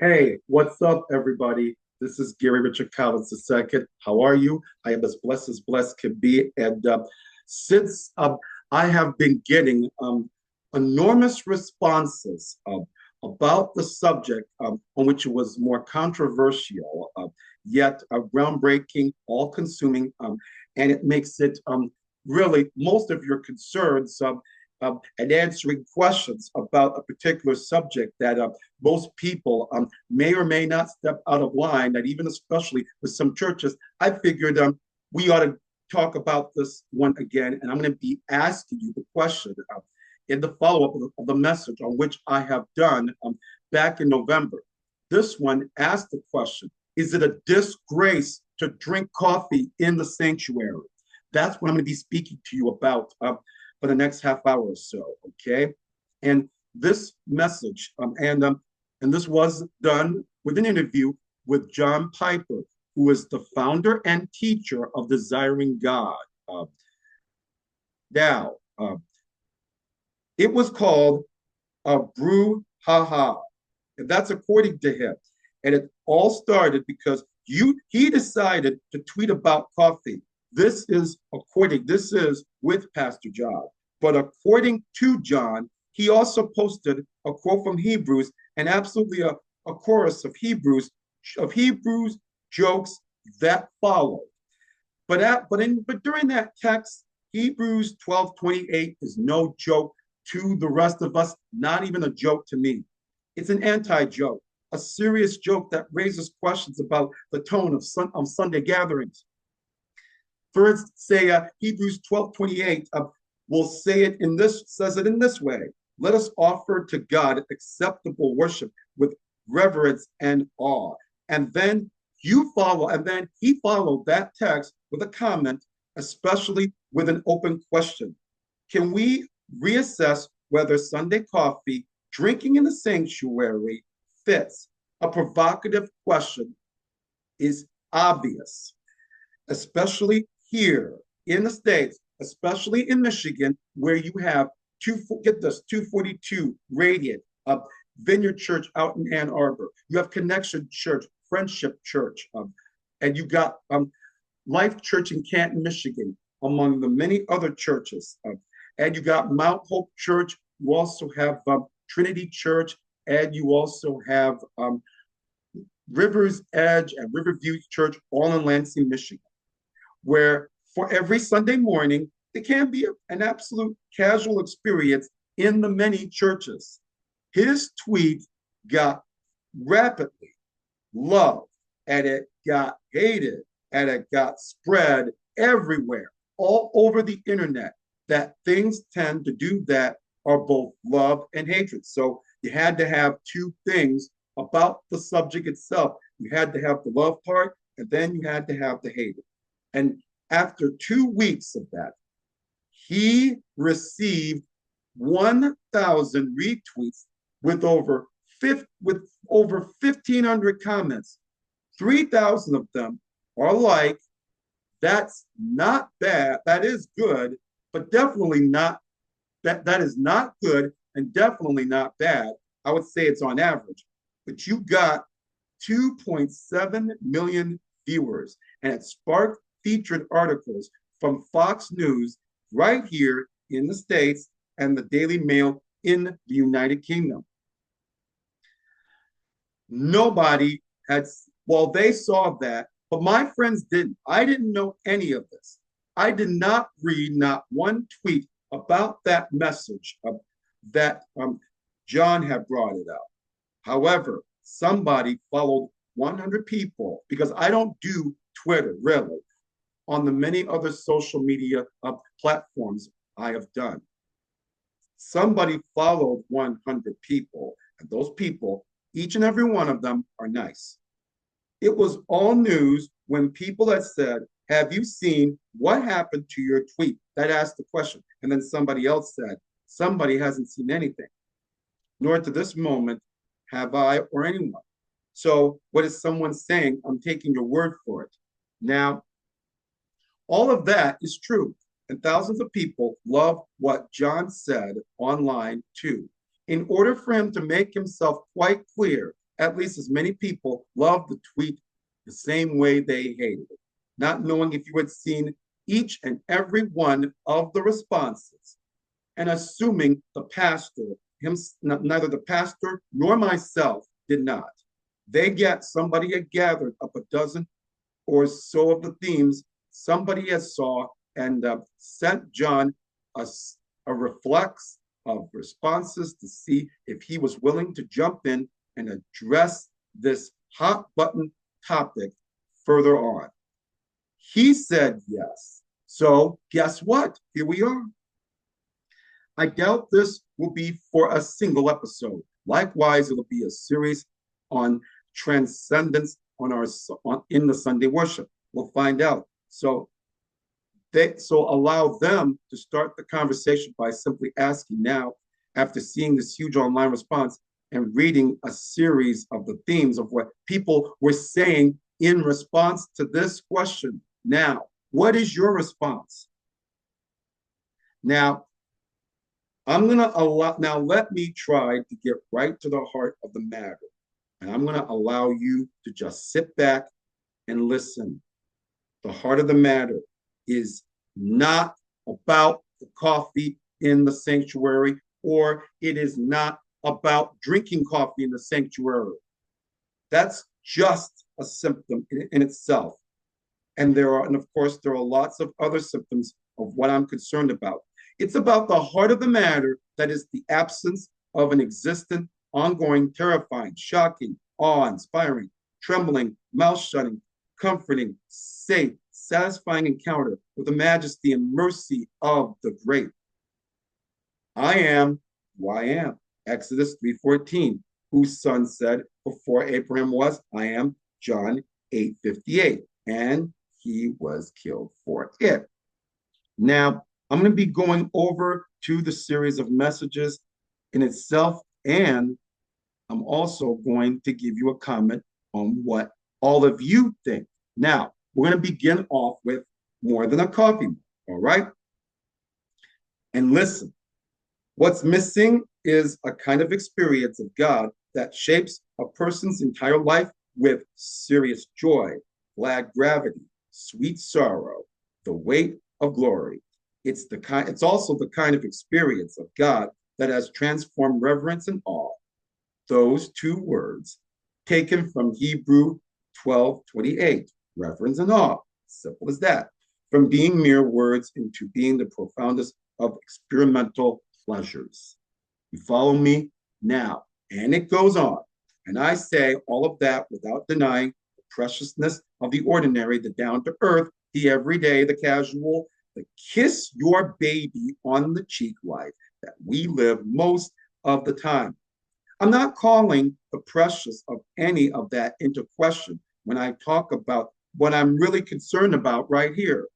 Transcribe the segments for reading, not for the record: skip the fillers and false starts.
Hey, what's up, everybody? This is Gary Richard Collins II. How are you? I am as blessed can be. And since I have been getting enormous responses about the subject on which it was more controversial, yet groundbreaking, all consuming, and it makes it really most of your concerns and answering questions about a particular subject that most people may or may not step out of line, and even especially with some churches, I figured we ought to talk about this one again. And I'm going to be asking you the question in the follow up of the message on which I have done back in November. This one asked the question: is it a disgrace to drink coffee in the sanctuary? That's what I'm going to be speaking to you about for the next half hour or so. Okay, and this message and this was done with an interview with John Piper, who is the founder and teacher of Desiring God. Uh, now, it was called a brouhaha, and that's according to him. And it all started because he decided to tweet about coffee. This is with Pastor John. But according to John, he also posted a quote from Hebrews and absolutely a chorus of Hebrews jokes that followed. But during that text, Hebrews 12:28 is no joke to the rest of us, not even a joke to me. It's an anti-joke, a serious joke that raises questions about the tone of Sunday gatherings. First, say Hebrews 12:28 will says it in this way: let us offer to God acceptable worship with reverence and awe. And then he followed that text with a comment, especially with an open question. Can we reassess whether Sunday coffee, drinking in the sanctuary, fits? A provocative question is obvious, especially here in the States, especially in Michigan, where you have 242 Radiant, Vineyard Church out in Ann Arbor. You have Connection Church, Friendship Church, and you got Life Church in Canton, Michigan, among the many other churches. And you got Mount Hope Church. You also have Trinity Church, and you also have River's Edge and Riverview Church, all in Lansing, Michigan, where for every Sunday morning, it can be an absolute casual experience in the many churches. His tweet got rapidly loved, and it got hated, and it got spread everywhere, all over the internet, that things tend to do that are both love and hatred. So you had to have two things about the subject itself. You had to have the love part, and then you had to have the hate. And after 2 weeks of that, he received 1,000 retweets with over 1,500 comments. 3,000 of them are like, that's not bad, that is good, but definitely not, that is not good and definitely not bad. I would say it's on average. But you got 2.7 million viewers, and it sparked featured articles from Fox News right here in the States and the Daily Mail in the United Kingdom. Nobody had, well, they saw that, but my friends didn't. I didn't know any of this. I did not read not one tweet about that message that John had brought it out. However, somebody followed 100 people, because I don't do Twitter really, on the many other social media platforms I have done. Somebody followed 100 people, and those people, each and every one of them, are nice. It was all news when people had said, have you seen what happened to your tweet? That asked the question. And then somebody else said, somebody hasn't seen anything, nor to this moment have I or anyone. So what is someone saying? I'm taking your word for it. Now, all of that is true, and thousands of people love what John said online too. In order for him to make himself quite clear at least as many people loved the tweet the same way they hated it, not knowing if you had seen each and every one of the responses, and assuming the pastor, neither the pastor nor myself did not. Somebody had gathered up a dozen or so of the themes somebody had saw and sent John a, a reflex of responses to see if he was willing to jump in and address this hot button topic further on. He said yes. So guess what? Here we are. I doubt this will be for a single episode. Likewise, it'll be a series on transcendence in the Sunday worship. We'll find out. So allow them to start the conversation by simply asking now, after seeing this huge online response and reading a series of the themes of what people were saying in response to this question. Now, what is your response? Now, let me try to get right to the heart of the matter. And I'm going to allow you to just sit back and listen. The heart of the matter is not about the coffee in the sanctuary, or it is not about drinking coffee in the sanctuary. That's just a symptom in itself. And of course, there are lots of other symptoms of what I'm concerned about. It's about the heart of the matter, that is the absence of an existent, ongoing, terrifying, shocking, awe-inspiring, trembling, mouth-shutting, comforting, safe, satisfying encounter with the majesty and mercy of the great. I am who I am. Exodus 3:14. Whose son said before Abraham was, I am, John 8:58. And he was killed for it. Now, I'm going to be going over to the series of messages in itself, and I'm also going to give you a comment on what all of you think. Now, we're going to begin off with more than a coffee, all right? And listen, what's missing is a kind of experience of God that shapes a person's entire life with serious joy, glad gravity, sweet sorrow, the weight of glory. It's also the kind of experience of God that has transformed reverence and awe. Those two words taken from Hebrew 12:28, reverence and awe. Simple as that. From being mere words into being the profoundest of experimental pleasures. You follow me now? And it goes on. And I say all of that without denying the preciousness of the ordinary, the down to earth, the everyday, the casual, the kiss your baby on the cheek life that we live most of the time. I'm not calling the precious of any of that into question when I talk about what I'm really concerned about right here.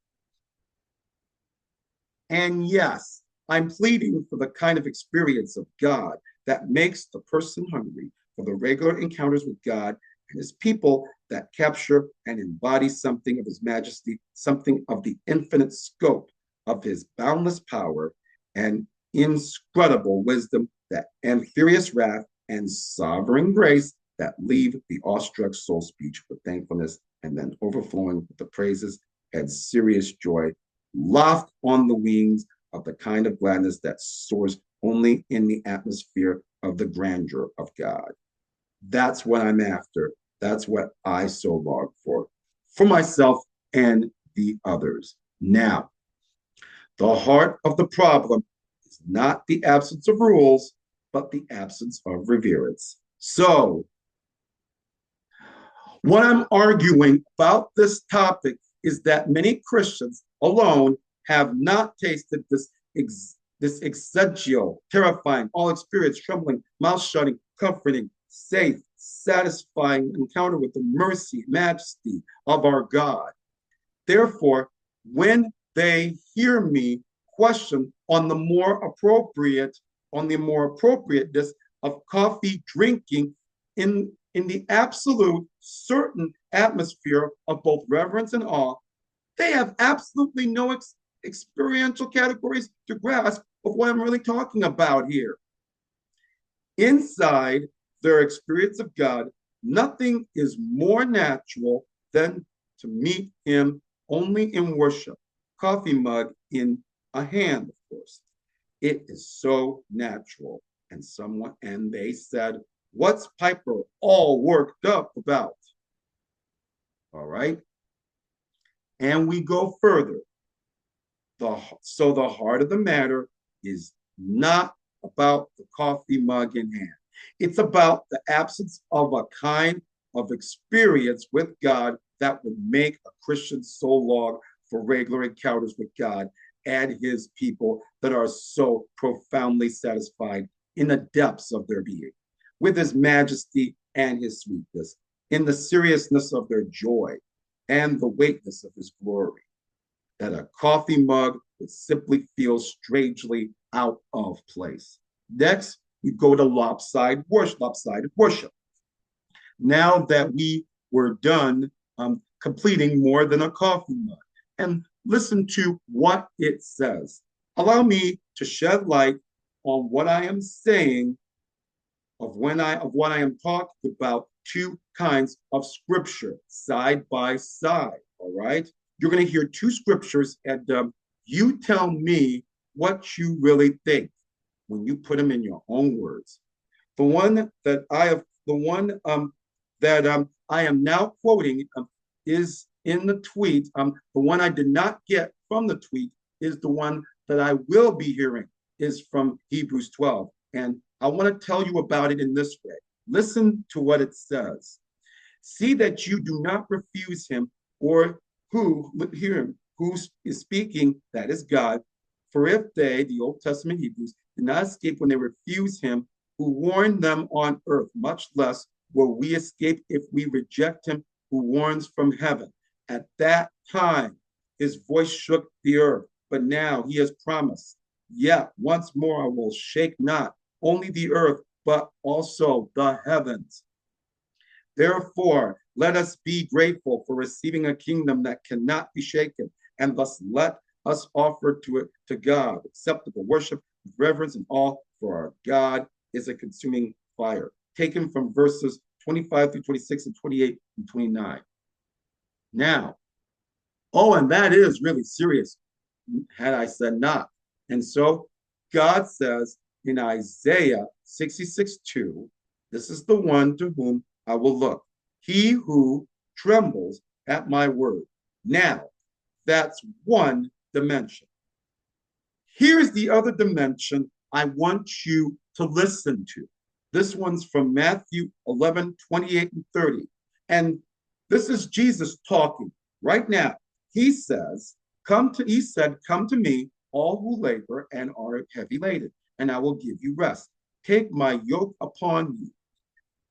And yes, I'm pleading for the kind of experience of God that makes the person hungry for the regular encounters with God and his people that capture and embody something of his majesty, something of the infinite scope of his boundless power and inscrutable wisdom, that imperious wrath and sovereign grace that leave the awestruck soul speech with thankfulness and then overflowing with the praises and serious joy, loft on the wings of the kind of gladness that soars only in the atmosphere of the grandeur of God. That's what I'm after. That's what I so long for myself and the others. Now, the heart of the problem is not the absence of rules, but the absence of reverence. So, what I'm arguing about this topic is that many Christians alone have not tasted this essential, terrifying, all experience, trembling, mouth shutting, comforting, safe, satisfying encounter with the mercy, majesty of our God. Therefore, when they hear me question on the more appropriateness of coffee drinking in the absolute certain atmosphere of both reverence and awe, they have absolutely no experiential categories to grasp of what I'm really talking about here. Inside their experience of God, nothing is more natural than to meet him only in worship. Coffee mug in a hand, of course. It is so natural. And they said, what's Piper all worked up about? All right. And we go further. So the heart of the matter is not about the coffee mug in hand. It's about the absence of a kind of experience with God that would make a Christian so long for regular encounters with God and his people that are so profoundly satisfied in the depths of their being, with his majesty and his sweetness, in the seriousness of their joy and the weightness of his glory, that a coffee mug would simply feel strangely out of place. Next, we go to lopsided worship. Now that we were done completing more than a coffee mug, and listen to what it says. Allow me to shed light on what I am saying of what I am talking about, two kinds of scripture side by side. All right, you're going to hear two scriptures, and you tell me what you really think when you put them in your own words. The one that I am now quoting is in the tweet. The one I did not get from the tweet is the one that I will be hearing is from Hebrews 12. And I want to tell you about it in this way. Listen to what it says. See that you do not refuse him, or hear him, who is speaking, that is God. For if they, the Old Testament Hebrews, did not escape when they refuse him who warned them on earth, much less will we escape if we reject him who warns from heaven. At that time, his voice shook the earth, but now he has promised, yet once more I will shake not only the earth, but also the heavens. Therefore, let us be grateful for receiving a kingdom that cannot be shaken, and thus let us offer to God acceptable worship with reverence and awe, for our God is a consuming fire. Taken from verses 25 through 26 and 28 and 29. Now, and that is really serious, had I said not. And so God says in Isaiah 66:2, this is the one to whom I will look, he who trembles at my word. Now, that's one dimension. Here's the other dimension I want you to listen to. This one's from Matthew 11:28 and 30. And this is Jesus talking right now. He says, come to me, all who labor and are heavy laden, and I will give you rest. Take my yoke upon you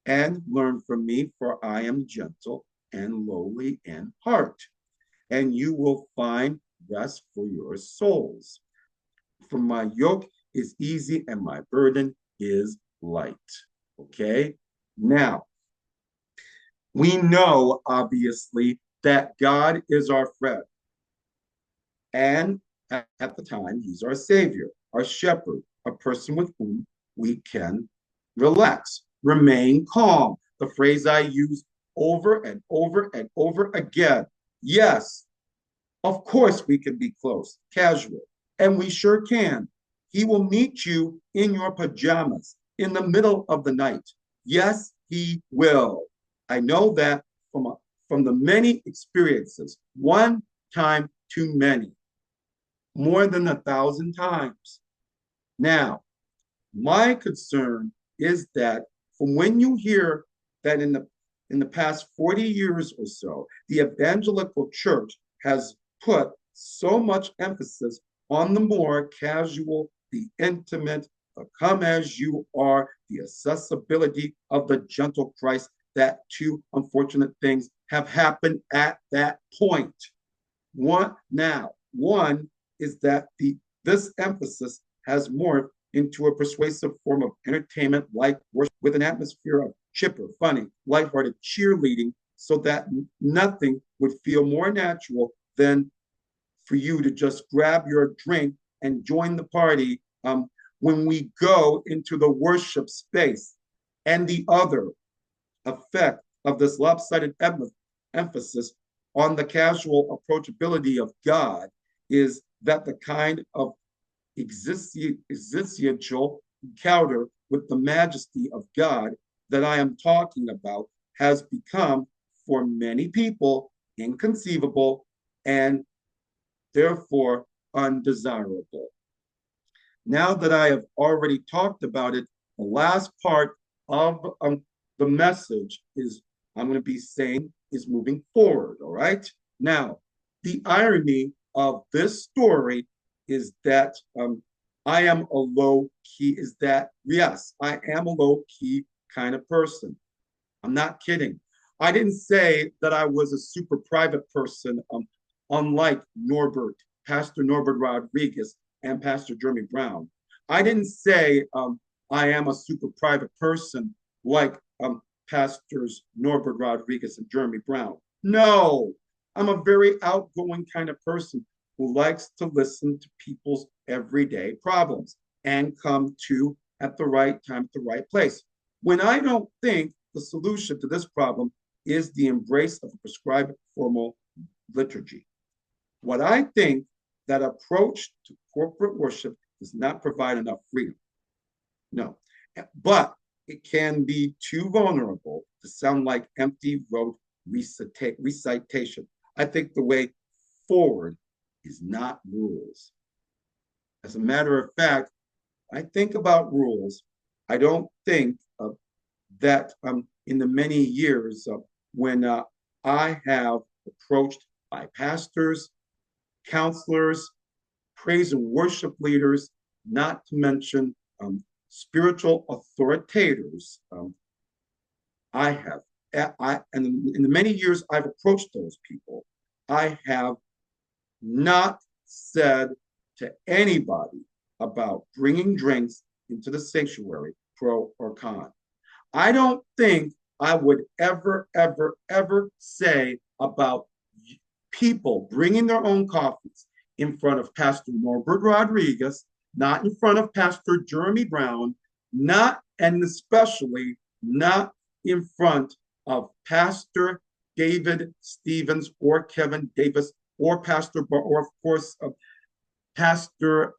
and learn from me, for I am gentle and lowly in heart, and you will find rest for your souls. For my yoke is easy and my burden is light. Okay? Now, we know, obviously, that God is our friend. And at the time, he's our savior, our shepherd, a person with whom we can relax, remain calm. The phrase I use over and over and over again. Yes, of course we can be close, casual, and we sure can. He will meet you in your pajamas in the middle of the night. Yes, he will. I know that from the many experiences, one time too many, more than 1,000 times. Now, my concern is that from when you hear that in the past 40 years or so, the evangelical church has put so much emphasis on the more casual, the intimate, the come as you are, the accessibility of the gentle Christ, that two unfortunate things have happened at that point. One is that this emphasis has morphed into a persuasive form of entertainment like worship with an atmosphere of chipper, funny, lighthearted cheerleading, so that nothing would feel more natural than for you to just grab your drink and join the party when we go into the worship space. And the other effect of this lopsided emphasis on the casual approachability of God is that the kind of existential encounter with the majesty of God that I am talking about has become, for many people, inconceivable and therefore undesirable. Now that I have already talked about it, the last part of the message is I'm going to be saying is moving forward. All right. Now, the irony of this story is that I am a low key, is that, yes, I am a low key kind of person. I'm not kidding. I didn't say that I was a super private person, unlike Pastor Norbert Rodriguez and Pastor Jeremy Brown. I didn't say I am a super private person like Pastors Norbert Rodriguez and Jeremy Brown. No, I'm a very outgoing kind of person who likes to listen to people's everyday problems and come to at the right time, at the right place. When I don't think the solution to this problem is the embrace of a prescribed formal liturgy. What I think that approach to corporate worship does not provide enough freedom. No, but it can be too vulnerable to sound like empty rote recitation. I think the way forward is not rules. As a matter of fact, I think about rules. I don't think that in the many years when I have approached by pastors, counselors, praise and worship leaders, not to mention spiritual authoritators, and in the many years I've approached those people, I have not said to anybody about bringing drinks into the sanctuary, pro or con. I don't think I would ever say about people bringing their own coffees in front of Pastor Norbert Rodriguez, not in front of Pastor Jeremy Brown, not and especially not in front of Pastor David Stevens or Kevin Davis or or of course Pastor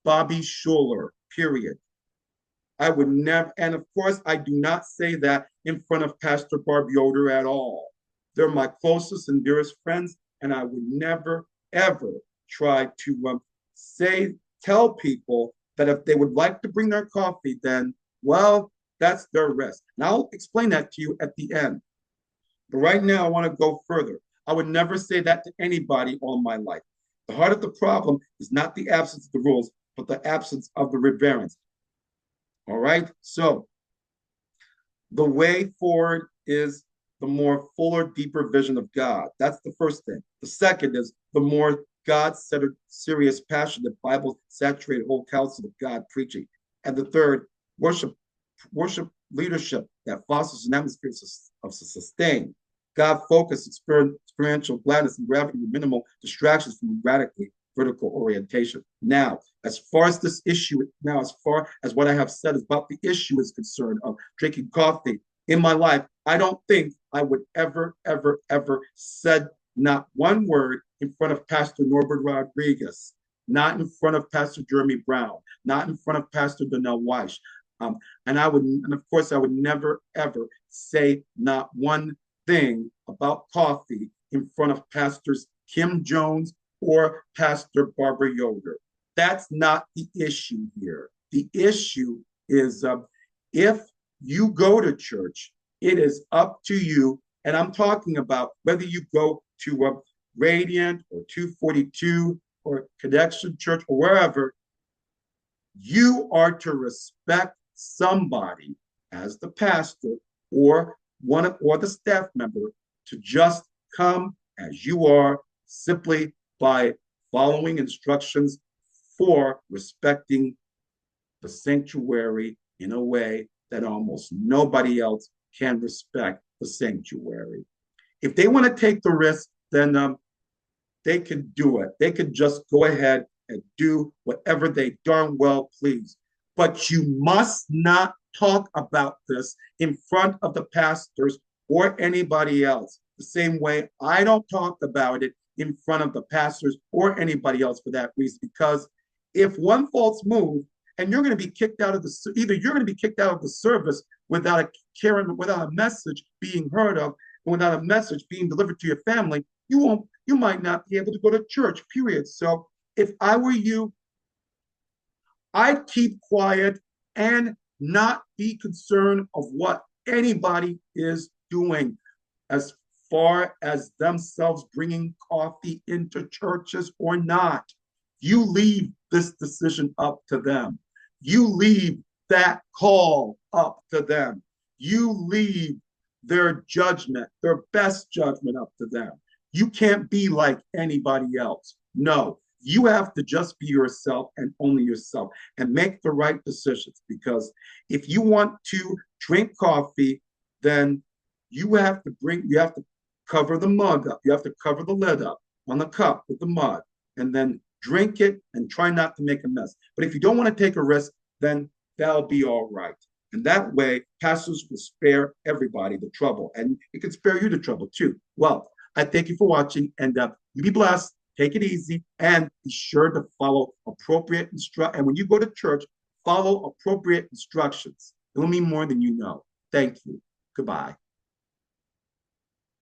Bobby Schuller, period. I would never, and of course, I do not say that in front of Pastor Barb Yoder at all. They're my closest and dearest friends, and I would never, ever try to tell people that if they would like to bring their coffee, then, well, that's their risk. And I'll explain that to you at the end. But right now, I want to go further. I would never say that to anybody all my life. The heart of the problem is not the absence of the rules, but the absence of the reverence. All right. So the way forward is the more fuller, deeper vision of God. That's the first thing. The second is the more God-centered, serious, passionate, Bible-saturated whole counsel of God preaching. And the third, worship leadership that fosters an atmosphere of sustain. God-focused experiential gladness and gravity with minimal distractions from radically vertical orientation. Now, as far as what I have said about the issue is concerned of drinking coffee in my life, I don't think I would ever said not one word in front of Pastor Norbert Rodriguez, not in front of Pastor Jeremy Brown, not in front of Pastor Donnell Weiss. And of course, I would never ever say not one thing about coffee in front of Pastors Kim Jones or Pastor Barbara Yoder. That's not the issue here. The issue is if you go to church, it is up to you. And I'm talking about whether you go to Radiant or 242 or Connection Church or wherever, you are to respect somebody as the pastor or the staff member to just come as you are simply by following instructions for respecting the sanctuary in a way that almost nobody else can respect the sanctuary. If they want to take the risk, then they can do it. They can just go ahead and do whatever they darn well please. But you must not talk about this in front of the pastors or anybody else. The same way I don't talk about it in front of the pastors or anybody else for that reason. Because if one false move, and you're going to be kicked out of either you're going to be kicked out of the service without without a message being heard of, without a message being delivered to your family, you might not be able to go to church, period. So if I were you, I'd keep quiet and not be concerned of what anybody is doing as far as themselves bringing coffee into churches or not. You leave this decision up to them. You leave that call up to them. You leave their judgment, their best judgment up to them. You can't be like anybody else. No, you have to just be yourself and only yourself and make the right decisions. Because if you want to drink coffee, then you have to cover the mug up. You have to cover the lid up on the cup with the mud and then drink it and try not to make a mess. But if you don't want to take a risk, then that'll be all right. And that way, pastors will spare everybody the trouble, and it can spare you the trouble too. Well, I thank you for watching, and you be blessed. Take it easy, and be sure to follow appropriate instructions. And when you go to church, follow appropriate instructions. It'll mean more than you know. Thank you. Goodbye.